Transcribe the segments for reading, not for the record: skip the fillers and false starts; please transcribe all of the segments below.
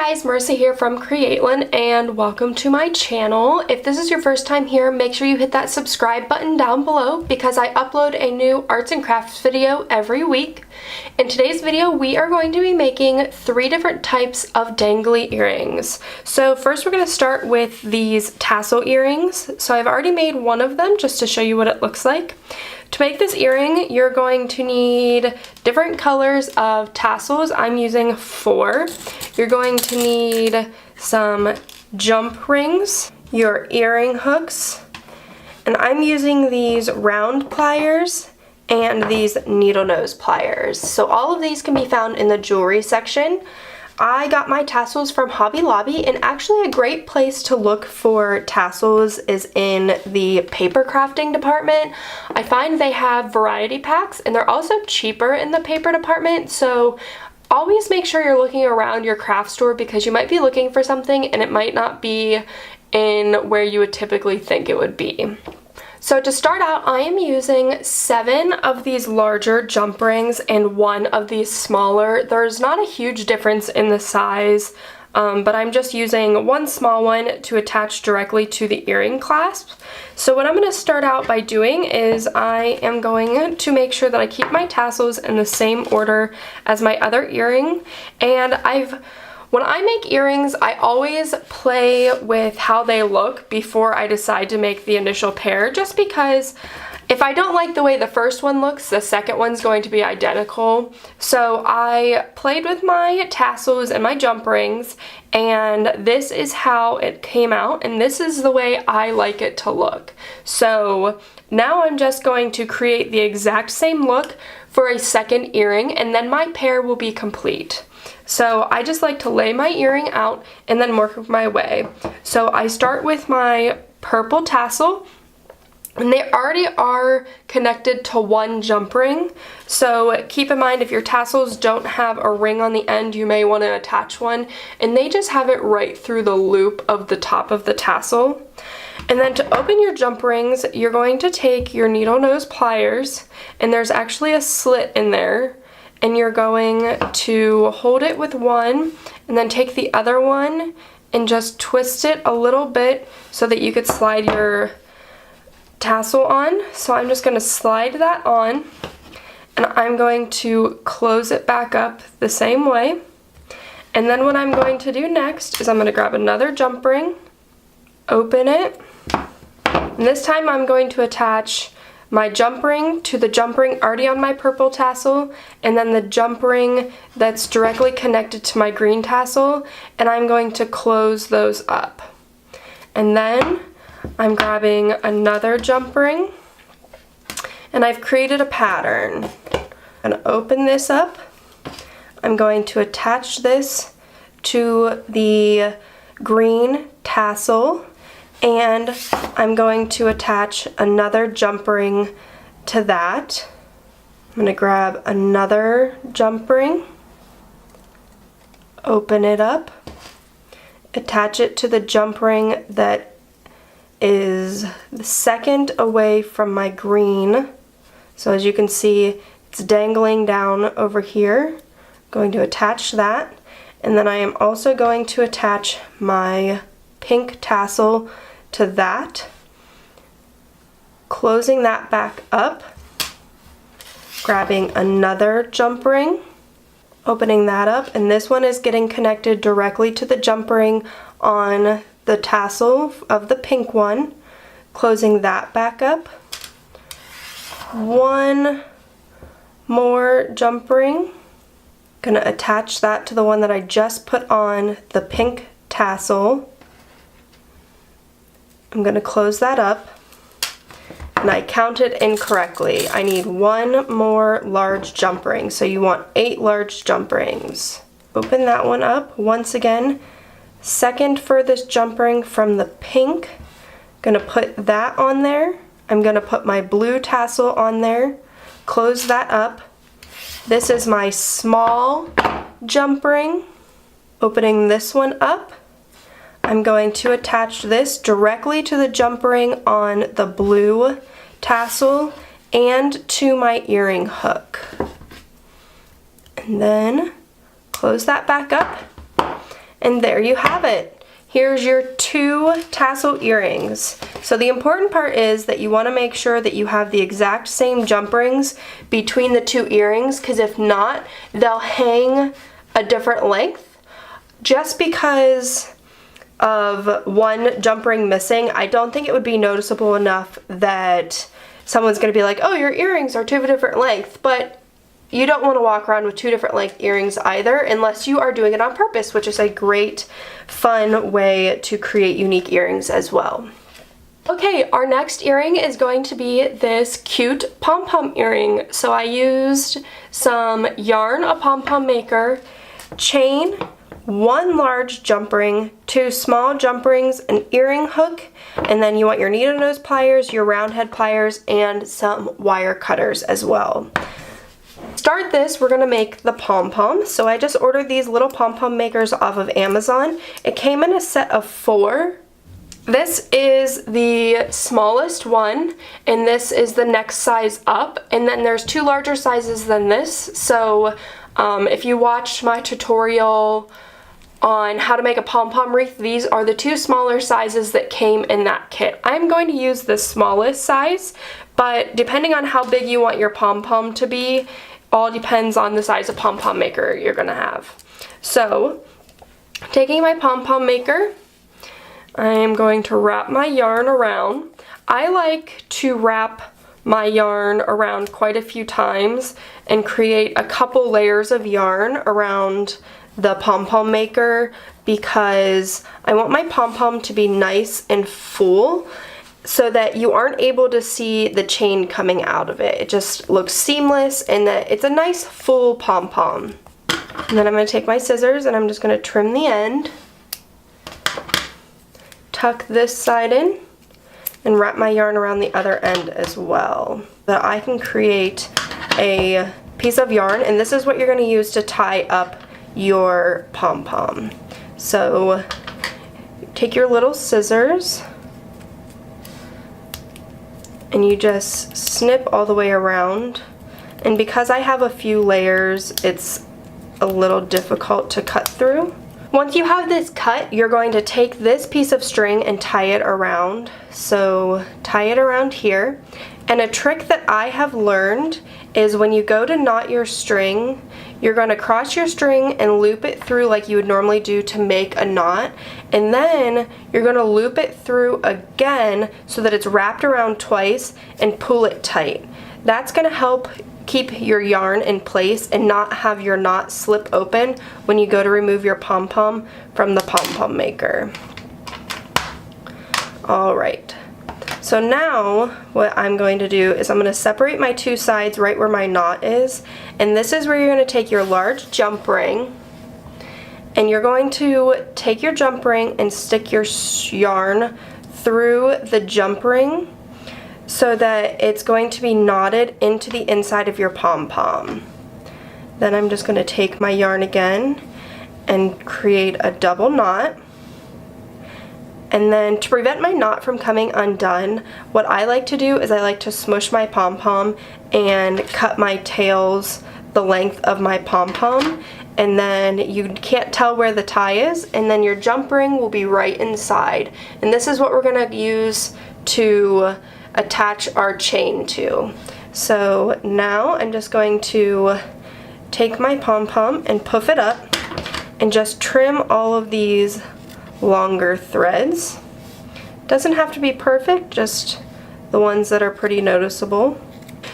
guys, Marissa here from Createlyn and welcome to my channel. If this is your first time here, make sure you hit that subscribe button down below because I upload a new arts and crafts video every week. In today's video, we are going to be making 3 different types of dangly earrings. So first we're going to start with these tassel earrings. So I've already made one of them just to show you what it looks like. To make this earring, you're going to need different colors of tassels. I'm using 4. You're going to need some jump rings, your earring hooks, and I'm using these round pliers and these needle nose pliers. So all of these can be found in the jewelry section. I got my tassels from Hobby Lobby, and actually a great place to look for tassels is in the paper crafting department. I find they have variety packs and they're also cheaper in the paper department, so always make sure you're looking around your craft store because you might be looking for something and it might not be in where you would typically think it would be. So to start out, I am using 7 of these larger jump rings and 1 of these smaller. There's not a huge difference in the size, but I'm just using 1 small one to attach directly to the earring clasp. So what I'm going to start out by doing is I am going to make sure that I keep my tassels in the same order as my other earring, and when I make earrings, I always play with how they look before I decide to make the initial pair, just because if I don't like the way the first one looks, the second one's going to be identical. So I played with my tassels and my jump rings, and this is how it came out, and this is the way I like it to look. So now I'm just going to create the exact same look for a second earring, and then my pair will be complete. So I just like to lay my earring out and then work my way. So I start with my purple tassel, and they already are connected to 1 jump ring. So keep in mind, if your tassels don't have a ring on the end, you may want to attach one, and they just have it right through the loop of the top of the tassel. And then to open your jump rings, you're going to take your needle nose pliers, and there's actually a slit in there, and you're going to hold it with one and then take the other one and just twist it a little bit so that you could slide your tassel on. So I'm just going to slide that on, and I'm going to close it back up the same way. And then what I'm going to do next is I'm going to grab another jump ring, open it, and this time I'm going to attach my jump ring to the jump ring already on my purple tassel, and then the jump ring that's directly connected to my green tassel, and I'm going to close those up. And then I'm grabbing another jump ring, and I've created a pattern. I'm going to open this up. I'm going to attach this to the green tassel, and I'm going to attach another jump ring to that. I'm going to grab another jump ring, open it up, attach it to the jump ring that is the second away from my green. So as you can see, it's dangling down over here. I'm going to attach that, and then I am also going to attach my pink tassel to that, closing that back up, grabbing another jump ring, opening that up, and this one is getting connected directly to the jump ring on the tassel of the pink one, closing that back up, 1 more jump ring, gonna attach that to the one that I just put on the pink tassel. I'm going to close that up, and I counted incorrectly. I need 1 more large jump ring, so you want 8 large jump rings. Open that one up. Once again, second furthest jump ring from the pink. Going to put that on there. I'm going to put my blue tassel on there, close that up. This is my small jump ring. Opening this one up, I'm going to attach this directly to the jump ring on the blue tassel and to my earring hook. And then close that back up, And there you have it. Here's your 2 tassel earrings. So the important part is that you want to make sure that you have the exact same jump rings between the 2 earrings, because if not, they'll hang a different length. Just because of one jump ring missing, I don't think it would be noticeable enough that someone's going to be like, oh, your earrings are 2 different lengths, but you don't want to walk around with 2 different length earrings either, unless you are doing it on purpose, which is a great, fun way to create unique earrings as well. Okay, our next earring is going to be this cute pom-pom earring. So I used some yarn, a pom-pom maker, chain, 1 large jump ring, 2 small jump rings, an earring hook, and then you want your needle nose pliers, your round head pliers, and some wire cutters as well. Start this, we're going to make the pom-pom. So I just ordered these little pom-pom makers off of Amazon. It came in a set of 4. This is the smallest one, and this is the next size up, and then there's 2 larger sizes than this. So if you watched my tutorial on how to make a pom-pom wreath, these are the 2 smaller sizes that came in that kit. I'm going to use the smallest size, but depending on how big you want your pom-pom to be, all depends on the size of pom-pom maker you're gonna have. So, taking my pom-pom maker, I'm going to wrap my yarn around. I like to wrap my yarn around quite a few times and create a couple layers of yarn around the pom-pom maker, because I want my pom-pom to be nice and full so that you aren't able to see the chain coming out of it. It just looks seamless and that it's a nice full pom-pom. And then I'm going to take my scissors and I'm just going to trim the end, tuck this side in, and wrap my yarn around the other end as well, so that I can create a piece of yarn, and this is what you're going to use to tie up your pom-pom. So take your little scissors and you just snip all the way around, and because I have a few layers, it's a little difficult to cut through. Once you have this cut, you're going to take this piece of string and tie it around. So tie it around here. And a trick that I have learned is when you go to knot your string, you're going to cross your string and loop it through like you would normally do to make a knot, and then you're going to loop it through again so that it's wrapped around twice and pull it tight. That's going to help keep your yarn in place and not have your knot slip open when you go to remove your pom-pom from the pom-pom maker. Alright, so now what I'm going to do is I'm going to separate my 2 sides right where my knot is, and this is where you're going to take your large jump ring, and you're going to take your jump ring and stick your yarn through the jump ring so that it's going to be knotted into the inside of your pom-pom. Then I'm just going to take my yarn again and create a double knot. And then to prevent my knot from coming undone, what I like to do is I like to smush my pom-pom and cut my tails the length of my pom-pom, and then you can't tell where the tie is, and then your jump ring will be right inside. And this is what we're going to use to attach our chain to. So now I'm just going to take my pom-pom and puff it up and just trim all of these longer threads. Doesn't have to be perfect, just the ones that are pretty noticeable.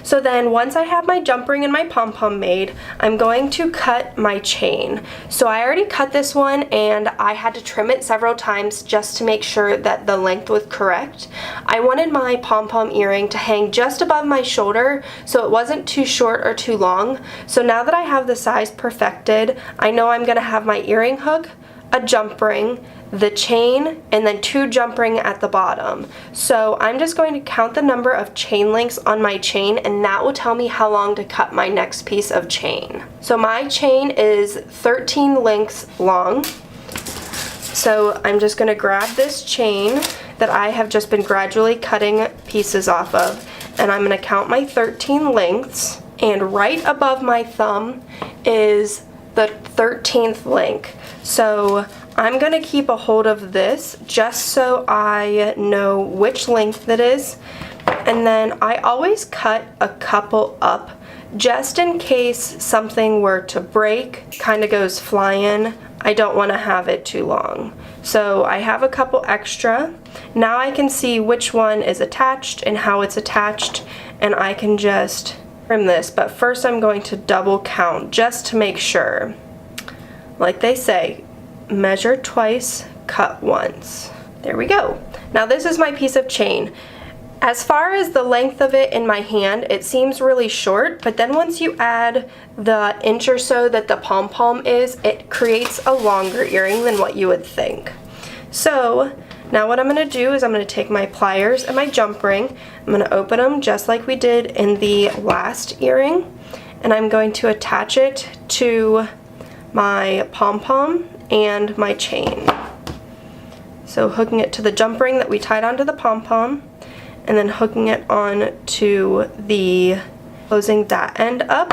So then once I have my jump ring and my pom-pom made, I'm going to cut my chain. So I already cut this one and I had to trim it several times just to make sure that the length was correct. I wanted my pom-pom earring to hang just above my shoulder so it wasn't too short or too long. So now that I have the size perfected, I know I'm going to have my earring hook, a jump ring, the chain, and then 2 jump ring at the bottom. So I'm just going to count the number of chain links on my chain, and that will tell me how long to cut my next piece of chain. So my chain is 13 links long. So I'm just going to grab this chain that I have just been gradually cutting pieces off of, and I'm going to count my 13 lengths, and right above my thumb is the 13th link. So I'm going to keep a hold of this just so I know which length it is. And then I always cut a couple up just in case something were to break, kind of goes flying. I don't want to have it too long. So I have a couple extra. Now I can see which one is attached and how it's attached, and I can just trim this. But first I'm going to double count just to make sure. Like they say, measure twice, cut once. There we go. Now this is my piece of chain. As far as the length of it in my hand, it seems really short, but then once you add the inch or so that the pom-pom is, it creates a longer earring than what you would think. So now what I'm going to do is I'm going to take my pliers and my jump ring. I'm going to open them just like we did in the last earring, and I'm going to attach it to my pom-pom and my chain. So hooking it to the jump ring that we tied onto the pom-pom, and then hooking it on to the, closing that end up,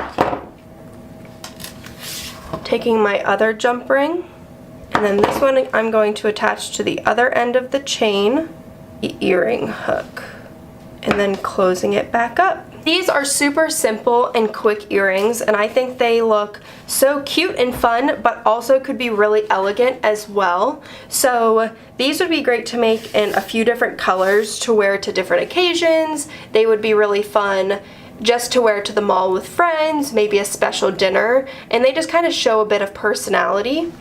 taking my other jump ring, and then this one I'm going to attach to the other end of the chain, the earring hook, and then closing it back up. These are super simple and quick earrings, and I think they look so cute and fun, but also could be really elegant as well. So these would be great to make in a few different colors to wear to different occasions. They would be really fun just to wear to the mall with friends, maybe a special dinner, and they just kind of show a bit of personality.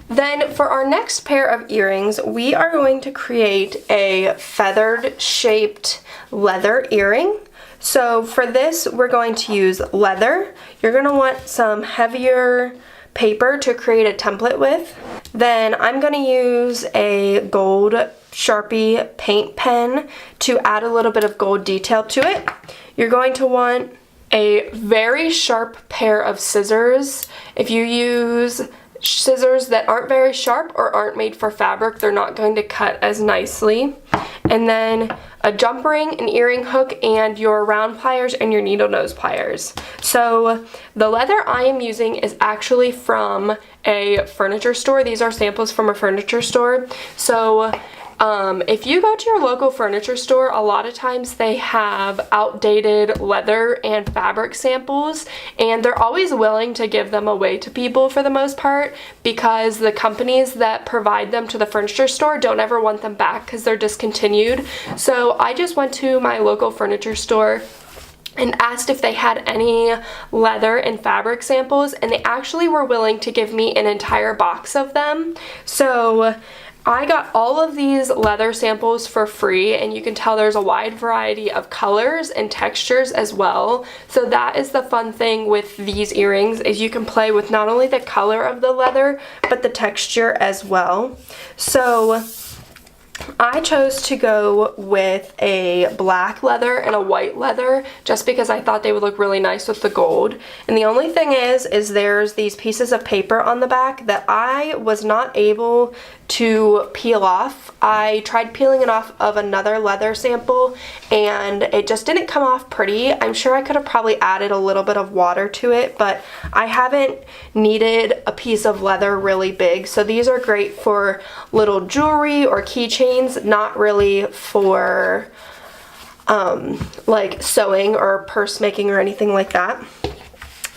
Then for our next pair of earrings, we are going to create a feathered shaped leather earring. So for this, we're going to use leather. You're going to want some heavier paper to create a template with. Then I'm going to use a gold Sharpie paint pen to add a little bit of gold detail to it. You're going to want a very sharp pair of scissors. If you use scissors that aren't very sharp or aren't made for fabric, they're not going to cut as nicely. And then a jump ring, an earring hook, and your round pliers and your needle nose pliers. So the leather I am using is actually from a furniture store. These are samples from a furniture store. So if you go to your local furniture store, a lot of times they have outdated leather and fabric samples, and they're always willing to give them away to people for the most part, because the companies that provide them to the furniture store don't ever want them back because they're discontinued. So I just went to my local furniture store and asked if they had any leather and fabric samples, and they actually were willing to give me an entire box of them. So I got all of these leather samples for free, and you can tell there's a wide variety of colors and textures as well. So that is the fun thing with these earrings, is you can play with not only the color of the leather, but the texture as well. So I chose to go with a black leather and a white leather just because I thought they would look really nice with the gold. And the only thing is there's these pieces of paper on the back that I was not able to peel off. I tried peeling it off of another leather sample and it just didn't come off pretty. I'm sure I could have probably added a little bit of water to it, but I haven't needed a piece of leather really big. So these are great for little jewelry or keychains, not really for like sewing or purse making or anything like that.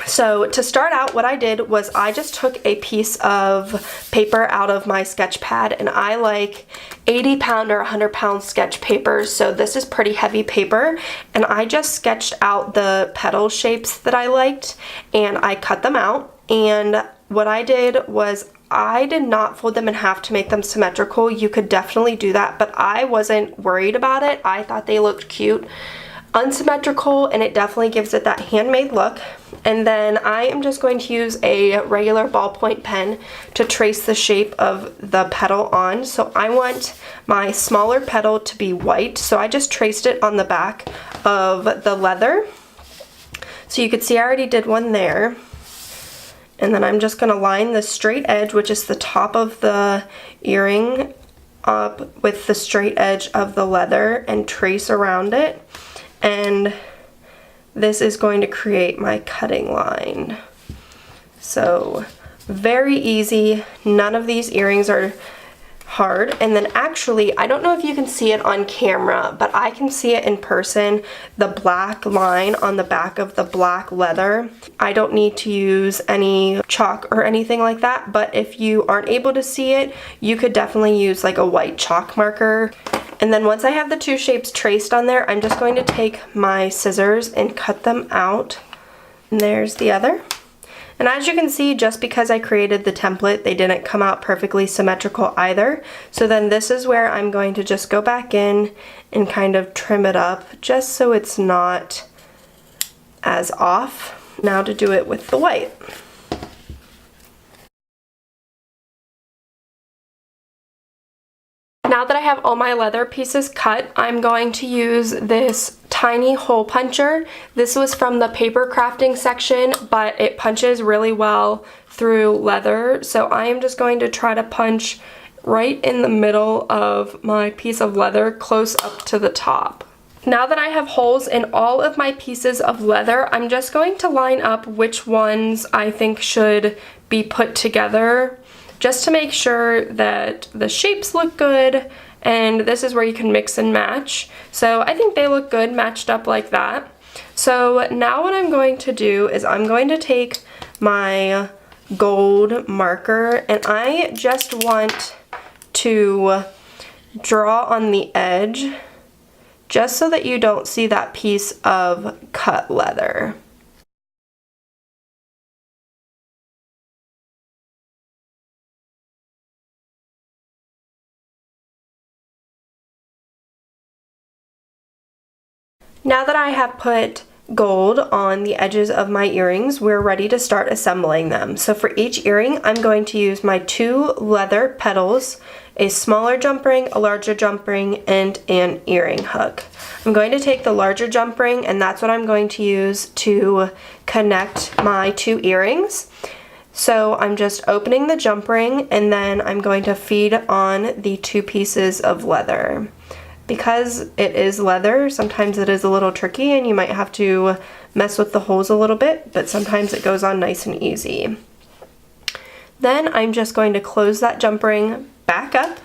So to start out, what I did was I just took a piece of paper out of my sketch pad, and I like 80-pound or 100-pound sketch paper, so this is pretty heavy paper, and I just sketched out the petal shapes that I liked, and I cut them out. And what I did was I did not fold them in half to make them symmetrical. You could definitely do that, but I wasn't worried about it. I thought they looked cute unsymmetrical, and it definitely gives it that handmade look. And then I am just going to use a regular ballpoint pen to trace the shape of the petal on. So I want my smaller petal to be white, so I just traced it on the back of the leather. So you could see I already did one there. And then I'm just going to line the straight edge, which is the top of the earring, up with the straight edge of the leather and trace around it. And this is going to create my cutting line. So Very easy. None of these earrings are hard. And then actually, I don't know if you can see it on camera, but I can see it in person, the black line on the back of the black leather. I don't need to use any chalk or anything like that, but if you aren't able to see it, you could definitely use like a white chalk marker. And then once I have the two shapes traced on there, I'm just going to take my scissors and cut them out. And there's the other. And as you can see, just because I created the template, they didn't come out perfectly symmetrical either. So then this is where I'm going to just go back in and kind of trim it up just so it's not as off. Now to do it with the white. Now that I have all my leather pieces cut, I'm going to use this tiny hole puncher. This was from the paper crafting section, but it punches really well through leather. So I am just going to try to punch right in the middle of my piece of leather, close up to the top. Now that I have holes in all of my pieces of leather, I'm just going to line up which ones I think should be put together, just to make sure that the shapes look good, and this is where you can mix and match. So I think they look good matched up like that. So now what I'm going to do is I'm going to take my gold marker, and I just want to draw on the edge just so that you don't see that piece of cut leather. Now that I have put gold on the edges of my earrings, we're ready to start assembling them. So for each earring, I'm going to use my 2 leather petals, a smaller jump ring, a larger jump ring, and an earring hook. I'm going to take the larger jump ring, and that's what I'm going to use to connect my 2 earrings. So I'm just opening the jump ring, and then I'm going to feed on the 2 pieces of leather. Because it is leather, sometimes it is a little tricky and you might have to mess with the holes a little bit, but sometimes it goes on nice and easy. Then I'm just going to close that jump ring back up.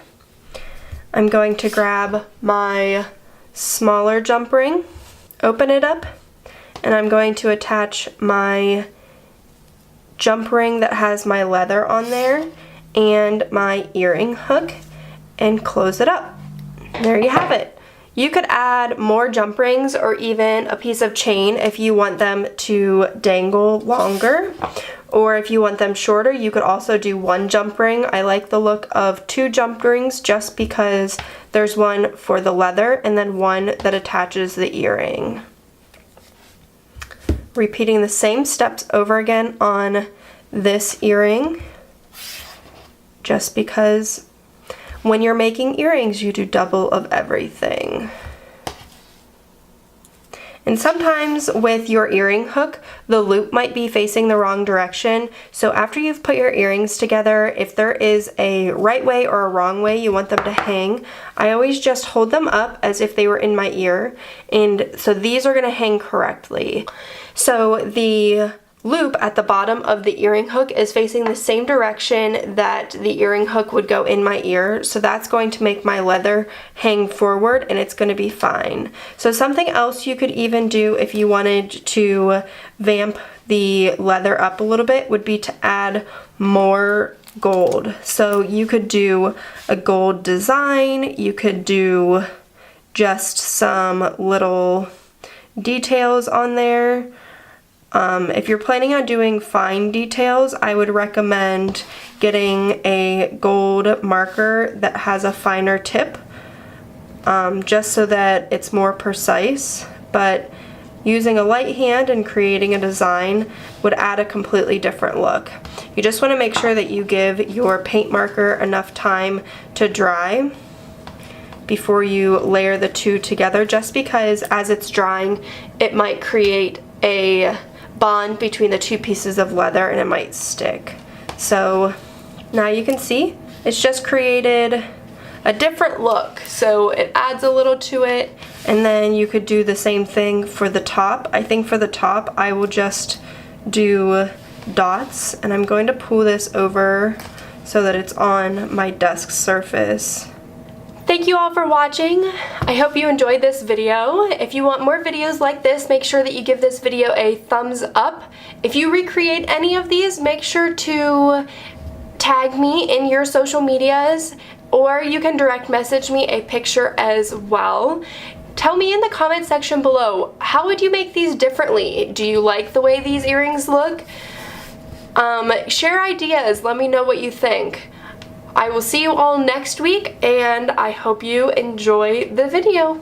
I'm going to grab my smaller jump ring, open it up, and I'm going to attach my jump ring that has my leather on there and my earring hook and close it up. There you have it. You could add more jump rings or even a piece of chain if you want them to dangle longer, or if you want them shorter, you could also do 1 jump ring. I like the look of 2 jump rings just because there's one for the leather and then one that attaches the earring. Repeating the same steps over again on this earring, just because when you're making earrings, you do double of everything. And sometimes with your earring hook, the loop might be facing the wrong direction. So after you've put your earrings together, if there is a right way or a wrong way you want them to hang, I always just hold them up as if they were in my ear. And so these are gonna hang correctly. So the loop at the bottom of the earring hook is facing the same direction that the earring hook would go in my ear, so that's going to make my leather hang forward and it's going to be fine. So something else you could even do if you wanted to vamp the leather up a little bit would be to add more gold. So you could do a gold design, you could do just some little details on there. If you're planning on doing fine details, I would recommend getting a gold marker that has a finer tip, just so that it's more precise. But using a light hand and creating a design would add a completely different look. You just want to make sure that you give your paint marker enough time to dry before you layer the 2 together, just because as it's drying, it might create a bond between the 2 pieces of leather and it might stick. So now you can see it's just created a different look, so it adds a little to it. And then you could do the same thing for the top. I think for the top I will just do dots, and I'm going to pull this over so that it's on my desk surface. Thank you all for watching. I hope you enjoyed this video. If you want more videos like this, make sure that you give this video a thumbs up. If you recreate any of these, make sure to tag me in your social medias, or you can direct message me a picture as well. Tell me in the comment section below, how would you make these differently? Do you like the way these earrings look? Share ideas, let me know what you think. I will see you all next week, and I hope you enjoy the video.